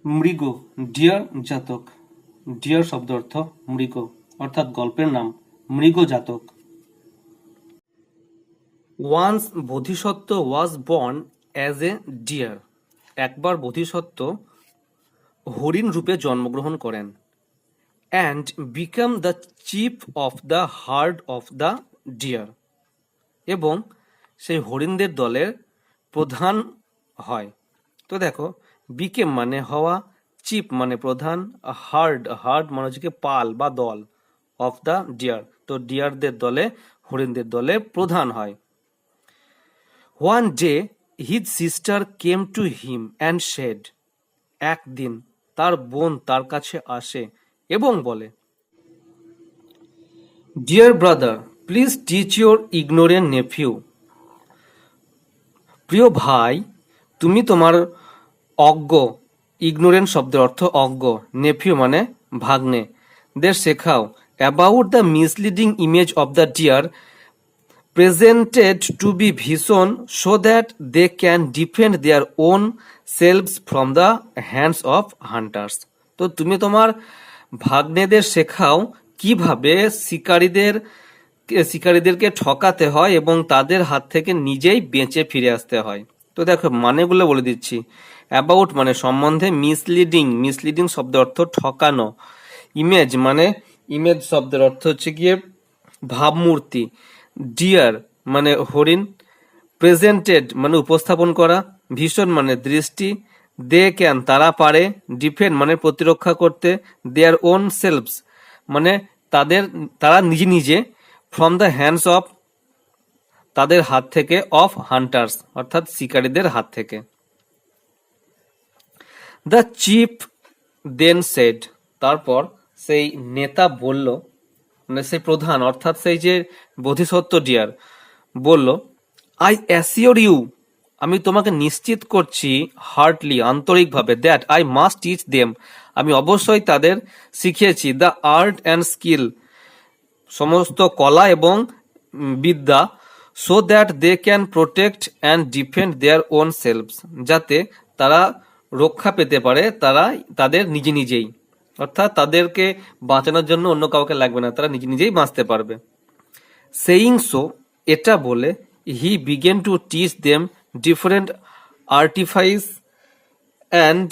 মৃগ, ডিয়ার জাতক। ডিয়ার শব্দ অর্থ মৃগ, অর্থাৎ গল্পের নাম Mriga Jataka. Once Bodhisattva was born as a deer. একবার বোধিসত্ত্ব হরিণ রূপে জন্মগ্রহণ করেন। And became the chief of the herd of the deer. এবং সেই হরিণদের দলের প্রধান হয়। তো দেখো, বিকেম মানে হওয়া, চিফ মানে প্রধান, হার্ড হার্ড মানে হচ্ছে পাল বা দল, অফ দ্য ডিয়ার তো ডিয়ারদের দলে, হরিণদের দলে প্রধান হয়। One day his sister came to him and said. একদিন তার বোন তার কাছে আসে এবং বলে, dear brother, please teach your ignorant nephew. প্রিয় ভাই, তুমি তোমার অজ্ঞ, ইগনোরেন্ট শব্দের অর্থ অজ্ঞ, নেফিউ মানে ভাগ্নে, দের শেখাও about the misleading image of the deer presented to be vision so that they can defend their own selves from the hands of hunters। তো তুমি তোমার ভাগ্নেদের শেখাও কিভাবে শিকারীদেরকে ঠকাতে হয় এবং তাদের হাত থেকে নিজেই বেঁচে ফিরে আসতে হয়। তো দেখো, মানেগুলো বলে দিচ্ছি। অ্যাবাউট মানে সম্বন্ধে, মিসলিডিং শব্দের অর্থ ঠকানো, ইমেজ মানে ইমেজ শব্দের অর্থ হচ্ছে গিয়ে ভাবমূর্তি, ডিয়ার মানে হরিণ, প্রেজেন্টেড মানে উপস্থাপন করা, ভিশন মানে দৃষ্টি, দে ক্যান তারা পারে, ডিফেন্ড মানে প্রতিরক্ষা করতে, দেয়ার ওন সেলফস মানে তারা নিজে নিজে, ফ্রম দ্য হ্যান্ডস অফ তাদের হাত থেকে, অফ হান্টার্স অর্থাৎ শিকারীদের হাত থেকে। দ্য চিফ দেন সেড, তারপর সেই নেতা বলল, মানে সেই প্রধান অর্থাৎ সেই যে বোধিসত্ত্ব ডিয়ার বলল, আই অ্যাসিওর ইউ, আমি তোমাকে নিশ্চিত করছি, হার্টলি আন্তরিকভাবে, that I must teach them, আমি অবশ্যই তাদের শিখিয়েছি, দ্য আর্ট অ্যান্ড স্কিল সমস্ত কলা এবং বিদ্যা, so that they can protect and defend their own selfs, যাতে তারা রক্ষা পেতে পারে তাদের নিজে নিজেই, অর্থাৎ তাদেরকে বাঁচানোর জন্য অন্য কাউকে লাগবে না, তারা নিজে নিজেই বাঁচতে পারবে। সেইং সো, এটা বলে, he began to teach them different artifice and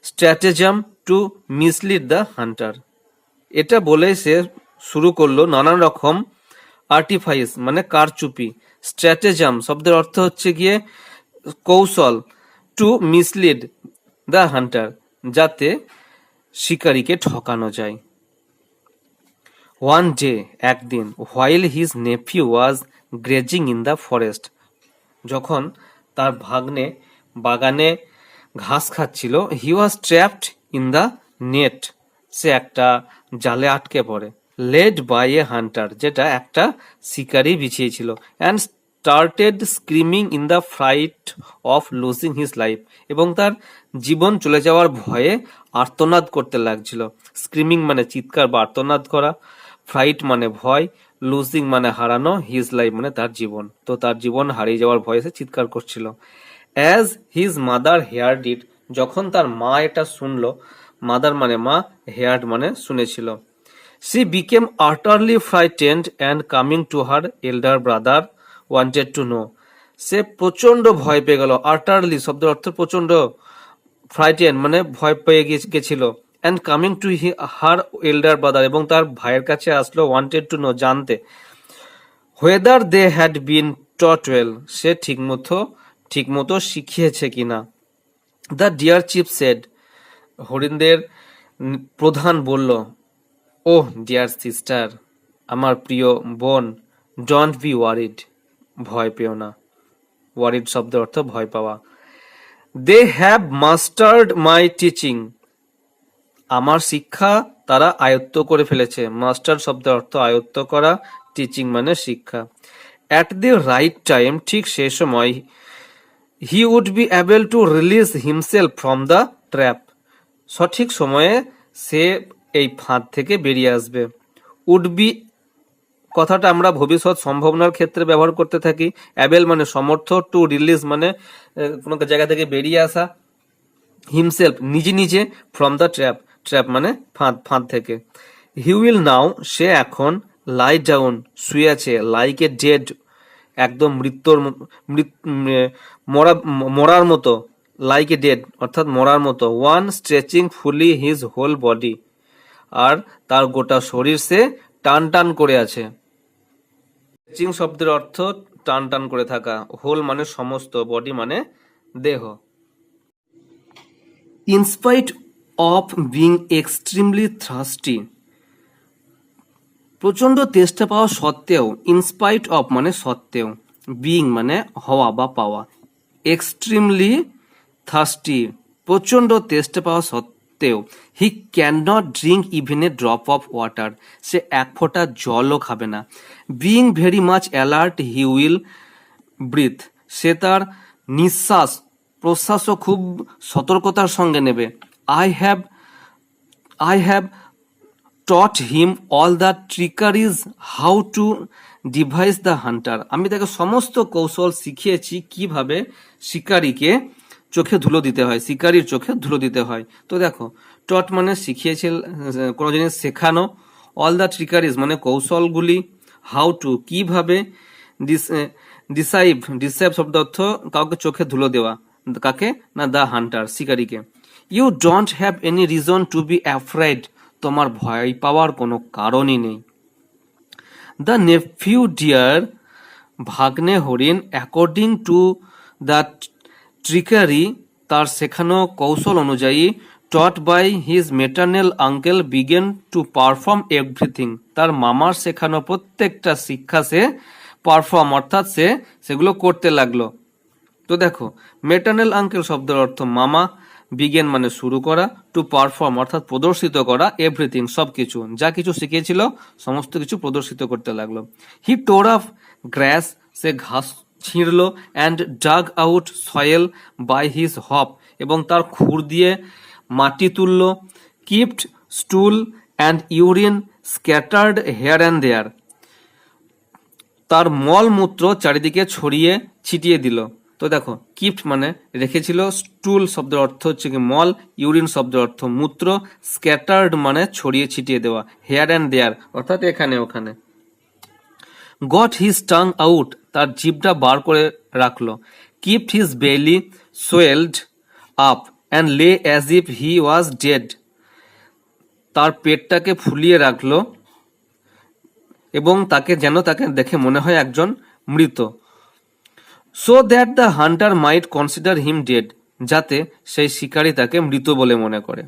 stratagem to mislead the hunter. এটা বলে সে শুরু করলো নানান রকম আর্টিফাইস মানে কারচুপি, স্ট্র্যাটেজম শব্দের অর্থ হচ্ছে গিয়ে কৌশল, টু মিসলিড দ্য হান্টার যাতে শিকারীকে ঠকানো যায়। ওয়ান ডে একদিন, while his nephew was grazing in the forest, যখন তার ভাগ্নে বাগানে ঘাস খাচ্ছিল, he was trapped in the net, সে একটা জালে আটকে পড়ে, লেড বাই এ হান্টার যেটা একটা শিকারী বিছিয়েছিল, and started screaming in the fright of losing his life, এবং তার জীবন চলে যাওয়ার ভয়ে আর্তনাদ করতে লাগছিল। স্ক্রিমিং মানে চিৎকার বা আর্তনাদ করা, ফ্রাইট মানে ভয়, লুজিং মানে হারানো, হিজ লাইফ মানে তার জীবন, তো তার জীবন হারিয়ে যাওয়ার ভয়ে সে চিৎকার করছিল। অ্যাজ হিজ মাদার হেয়ার্ড ইট, যখন তার মা এটা শুনলো, মাদার মানে মা, হেয়ার্ড মানে শুনেছিল, she became utterly frightened and coming to her elder brother wanted to know, সে প্রচন্ড ভয় পেয়ে গেল, আর্টারলি শব্দের অর্থ প্রচন্ড, ফ্রাইটেন মানে ভয় পেয়ে গেছিল, and coming to her elder brother এবং তার ভাইয়ের কাছে আসলো, ওয়ান্টেড টু নো জানতে, whether they had been taught well, সে ঠিকমতো শিখিয়েছে কিনা। দ্য ডিয়ার চিফ সেড, হরিণদের প্রধান বলল, ওহ ডিয়ার সিস্টার, আমার প্রিয় বোন, ডোন্ট বি ওয়ারিড, ভয় পেও না, ওয়ারিড শব্দের অর্থ ভয় পাওয়া, they have mastered my teaching, আমার শিক্ষা তারা আয়ত্ত করে ফেলেছে, মাস্টার শব্দের অর্থ আয়ত্ত করা, টিচিং মানে শিক্ষা, অ্যাট দি রাইট টাইম, ঠিক সেই সময়, he would be able to release himself from the trap, সঠিক সময়ে সে এই ফাঁদ থেকে বেরিয়ে আসবে। উড বি কথাটা আমরা ভবিষ্যৎ সম্ভাবনার ক্ষেত্রে ব্যবহার করতে থাকি, অ্যাবেল মানে সমর্থ, টু রিলিজ মানে কোনো জায়গা থেকে বেরিয়ে আসা, হিমসেলফ নিজে নিজে, ফ্রম দ্য ট্র্যাপ, ট্র্যাপ মানে ফাঁদ, ফাঁদ থেকে। হি উইল নাও, সে এখন, লাই ডাউন, শুয়ে আছে, লাইক এ ডেড, একদম মরার মতো, লাইক এ ডেড অর্থাৎ মরার মতো, ওয়ান স্ট্রেচিং ফুলি হিজ হোল বডি, আর তার গোটা শরীর সে টান টান করে আছে। স্ট্রেচিং শব্দের অর্থ টান টান করে থাকা, হোল মানে সমস্ত, বডি মানে দেহ। In spite of being extremely thirsty, প্রচন্ড তেষ্টা পাওয়া সত্ত্বেও, ইনস্পাইট অফ মানে সত্ত্বেও, বিং মানে হওয়া বা পাওয়া, এক্সট্রিমলি থার্স্টি প্রচন্ড তেষ্টা পাওয়া সত্ত্বেও, he can not drink even a drop of water, সে এক ফোঁটা জলও খাবে না। Being very much alert he will breathe, সে তার নিঃশ্বাস প্রশ্বাসও খুব সতর্কতার সঙ্গে নেবে। I have taught him all the trickeries how to devise the hunter, আমি তাকে সমস্ত কৌশল শিখিয়েছি কিভাবে শিকারীকে চোখে ধুলো দিতে হয়, শিকারীর চোখে ধুলো দিতে হয়। তো দেখো, টট মানে শিখিয়েছিল, কোনো জিনিস শেখানো, অল দ্য ট্রিকারিজ মানে কৌশলগুলি, হাউ টু কিভাবে, ডিসাইভ শব্দ অর্থ কাউকে চোখে ধুলো দেওয়া, কাকে না, দ্য হান্টার শিকারীকে। You don't have any reason to be afraid, তোমার ভয় পাওয়ার কোনো কারণই নেই। দ্য নেফিউ ডিয়ার, ভাগ্নে হরিণ, অ্যাকর্ডিং টু দ্য ট্রিকারি, তার শেখানো কৌশল অনুযায়ী, taught by his maternal uncle, began to perform everything, তার মামার শেখানো প্রত্যেকটা শিক্ষা সে পারফর্ম অর্থাৎ সে সেগুলো করতে লাগলো। তো দেখো, মেটার্নাল আঙ্কেল শব্দের অর্থ মামা, বিগেন মানে শুরু করা, টু পারফর্ম অর্থাৎ প্রদর্শিত করা, এভরিথিং সবকিছু, যা কিছু শিখিয়েছিল সমস্ত কিছু প্রদর্শিত করতে লাগলো। হি টোর অফ গ্রাস, সে ঘাস ছিঁড়লো, and dug out soil by his hoof, এবং তার খুর দিয়ে মাটি তুললো। Kept stool and urine scattered here and there, তার মল মূত্র চারিদিকে ছড়িয়ে ছিটিয়ে দিল। তো দেখো, কিপ্ট মানে রেখেছিল, স্টুল শব্দের অর্থ হচ্ছে কি মল, ইউরিন শব্দের অর্থ মূত্র, স্ক্যাটার্ড মানে ছড়িয়ে ছিটিয়ে দেওয়া, হেয়ার অ্যান্ড দেয়ার অর্থাৎ এখানে ওখানে। গট হিজ টাং আউট, তার জিভটা বার করে রাখলো। কিপ্ট হিজ বেলি সোয়েলড আপ অ্যান্ড লে as if he was dead, তার পেটটাকে ফুলিয়ে রাখলো এবং তাকে দেখে মনে হয় একজন মৃত। So that the hunter might consider him dead, যাতে সেই শিকারী তাকে মৃত বলে মনে করে।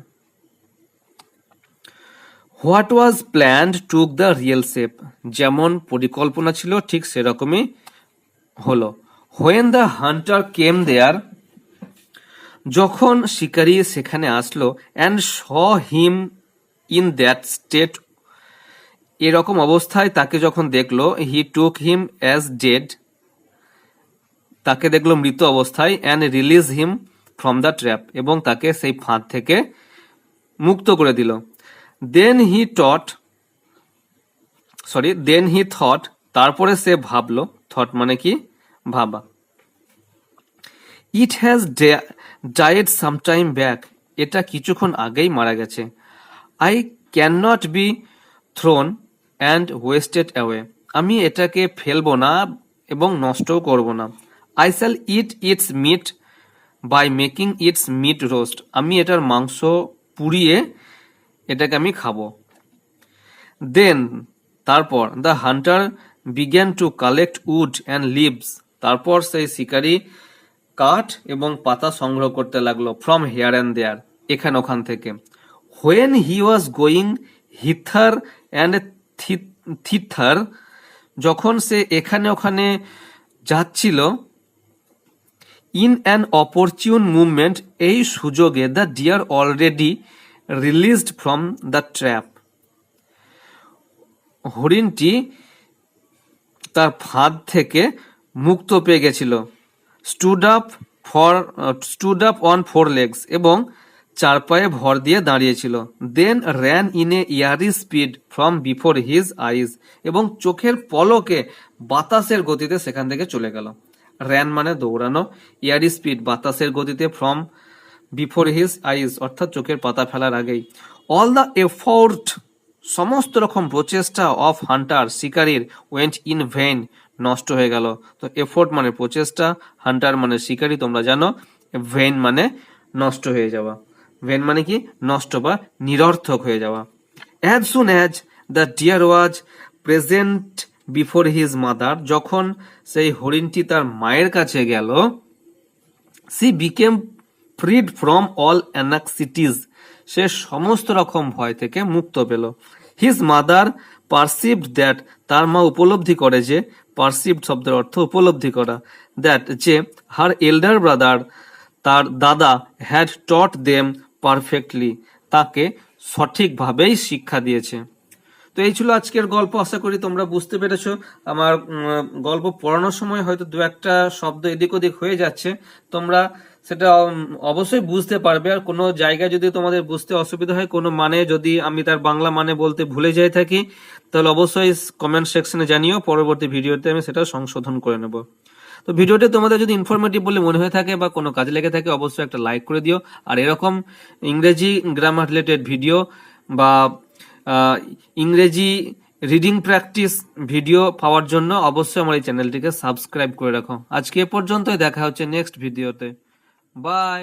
What was planned took the real shape, যেমন পরিকল্পনা ছিল ঠিক সেরকমই হলো। When the hunter came there, যখন শিকারী সেখানে আসলো, and saw him in that state, এরকম অবস্থায় তাকে যখন দেখলো, হি টুক হিম অ্যাজ ডেড, তাকে দেখলো মৃত অবস্থায়, and release him from the trap, এবং তাকে সেই ফাঁদ থেকে মুক্ত করে দিল। দেন হি থট, তারপরে সে ভাবলো, থট মানে কি ভাবা। It has died some time back, এটা কিছুক্ষণ আগেই মারা গেছে। I can not be thrown and wasted away, আমি এটাকে ফেলবো না এবং নষ্টও করব না। I shall eat its meat by making its meat roast, আমি এটার মাংস পুড়িয়ে এটাকে আমি খাবো। দেন, তারপর, the hunter began to collect wood and leaves, তারপর সেই শিকারী কাঠ এবং পাতা সংগ্রহ করতে লাগলো, ফ্রম হেয়ার অ্যান্ড দেয়ার, এখানে ওখান থেকে। When he was going hither and thither, যখন সে এখানে ওখানে যাচ্ছিল, ইন অ্যান অপরচুন মুভমেন্ট, এই সুযোগে, the deer already released from the trap, হরিণটি তার ফাঁদ থেকে মুক্ত পেয়ে গেছিল। Stood up on four legs, এবং চার পায়ে ভর দিয়ে দাঁড়িয়েছিল। Then ran in a eerie speed from before his eyes, এবং চোখের পলকে বাতাসের গতিতে সেখান থেকে চলে গেল। র্যান মানে দৌড়ানো, ইয়ারি স্পিড বাতাসের গতিতে, ফ্রম বিফোর হিজ আইজ, অর্থাৎ চোখের পাতা ফেলার আগেই। অল দ্য এফোর্ট, সমস্ত রকম প্রচেষ্টা অফ হান্টার, শিকারীর, ওয়েন্ট ইন ভেইন, নষ্ট হয়ে গেল। তো এফোর্ট মানে প্রচেষ্টা, হান্টার মানে শিকারী, তোমরা জানো। ভেইন মানে নষ্ট হয়ে যাওয়া। ভেইন মানে কি? নষ্ট বা নিরর্থক হয়ে যাওয়া। As soon as the deer was present before his mother, যখন সেই হরিণটি তার মায়ের কাছে গেল, she became freed from all anxieties, সে সমস্ত রকম ভয় থেকে মুক্ত পেল। হিজ মাদার পারসিভড দ্যাট, তার মা উপলব্ধি করে যে, পারসিভড শব্দের অর্থ উপলব্ধি করা, দ্যাট যে, হার এল্ডার ব্রাদার, তার দাদা, হ্যাড টট দেম পারফেক্টলি, তাকে সঠিকভাবেই শিক্ষা দিয়েছে। তো এই ছিল আজকের গল্প। আশা করি তোমরা বুঝতে পেরেছো। আমার গল্প পড়ানোর সময় হয়তো দু একটা শব্দ এদিক ওদিক হয়ে যাচ্ছে, তোমরা সেটা অবশ্যই বুঝতে পারবে। আর কোনো জায়গায় যদি তোমাদের বুঝতে অসুবিধা হয়, কোনো মানে যদি আমি তার বাংলা মানে বলতে ভুলে যাই থাকি, তাহলে অবশ্যই কমেন্ট সেকশনে জানিও, পরবর্তী ভিডিওতে আমি সেটা সংশোধন করে নেব। তো ভিডিওটি তোমাদের যদি ইনফরমেটিভ বলে মনে হয়ে থাকে বা কোনো কাজে লেগে থাকে, অবশ্যই একটা লাইক করে দিও। আর এরকম ইংরেজি গ্রামার রিলেটেড ভিডিও বা ইংরেজি রিডিং প্র্যাকটিস ভিডিও পাওয়ার জন্য অবশ্যই আমার এই চ্যানেলটিকে সাবস্ক্রাইব করে রাখো। আজকে এ পর্যন্তই, দেখা হচ্ছে নেক্সট ভিডিওতে। বাই।